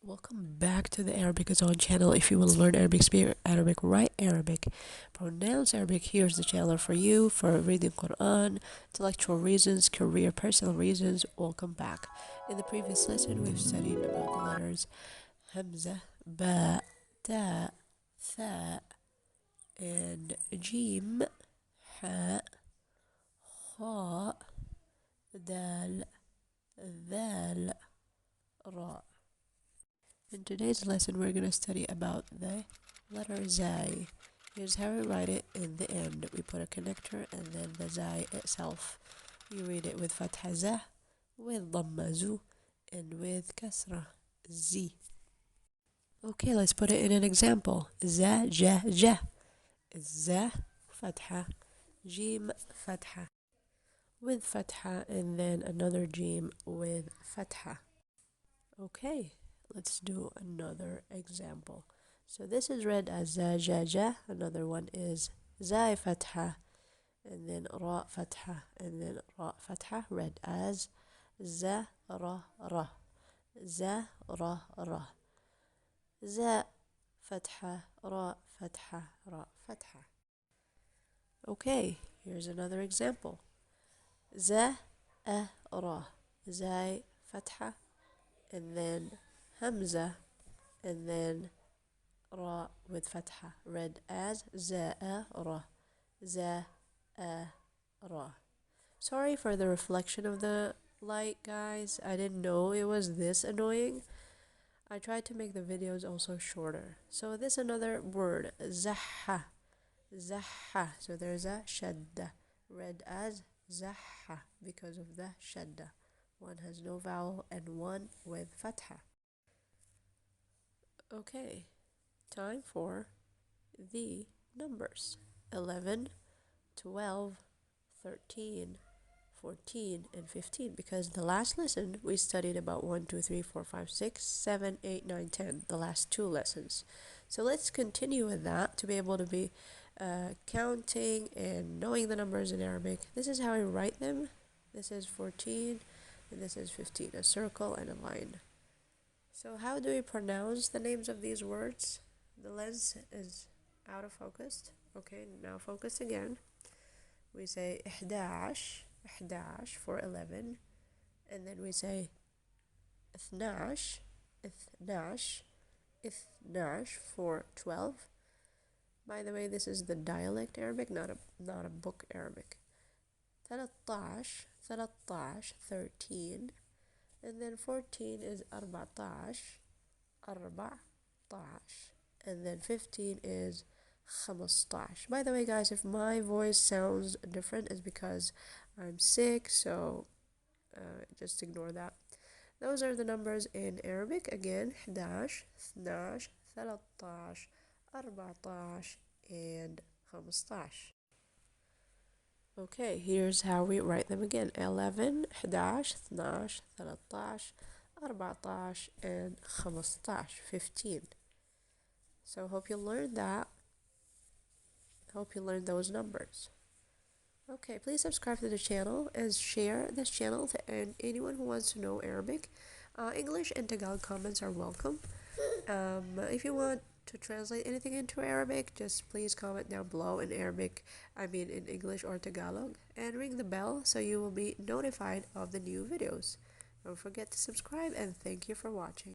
Welcome back to the Arabic is on channel. If you will learn Arabic, speak Arabic, write Arabic, pronounce Arabic, here's the channel for you. For reading Quran, intellectual reasons, career, personal reasons, welcome back. In the previous lesson, we've studied about the letters Hamza, Ba, Ta, Tha, and Jim, Ha, Kha, Dal, Dhal, Ra. In today's lesson, we're going to study about the letter Zai. Here's how we write it in the end. We put a connector and then the Zai itself. We read it with Fatha Za, with Dhamma Zu, and with Kasra Z. Okay, let's put it in an example. Za, Ja, Ja. Za, Fatha, Jim, Fatha, with Fatha, and then another Jim with Fatha. Okay, let's do another example. So this is read as za, ja, ja. Another one is zai fatha, and then ra fatha, and then ra fatha, read as za, ra, ra. Za, ra, ra. Za, fatha, ra, fatha, ra, fatha. Okay, here's another example. Za, a, ra. Zai, fatha, and then Hamza, and then Ra with Fatha, read as Za-a-Ra, Za-a-Ra. Sorry for the reflection of the light, guys. I didn't know it was this annoying. I tried to make the videos also shorter. So this another word, Zaha, Zaha. So there's a Shadda, read as Zaha because of the Shadda. One has no vowel and one with Fatha. Okay, time for the numbers. 11, 12, 13, 14, and 15. Because the last lesson we studied about 1, 2, 3, 4, 5, 6, 7, 8, 9, 10. The last two lessons. So let's continue with that to be able to be counting and knowing the numbers in Arabic. This is how I write them. This is 14 and this is 15. A circle and a line. So how do we pronounce the names of these words? The lens is out of focus. Okay, now focus again. We say ihdash, ihdash for 11. And then we say ithnash, ithnash, ithnash for 12. By the way, this is the dialect Arabic, not a book Arabic. 13, 13, 13. And then 14 is 14, 14. And then 15 is 15. By the way, guys, if my voice sounds different, it's because I'm sick, so just ignore that. Those are the numbers in Arabic. Again, 11, 12, 13, 14, and 15. Okay, here's how we write them again. 11, 11, 12, 13, 14, and 15, 15. So hope you learned that. Hope you learned those numbers. Okay, please subscribe to the channel and share this channel to anyone who wants to know Arabic. English and Tagalog comments are welcome. If you want to translate anything into Arabic, just please comment down below in Arabic, in English or Tagalog, and ring the bell so you will be notified of the new videos. Don't forget to subscribe, and thank you for watching.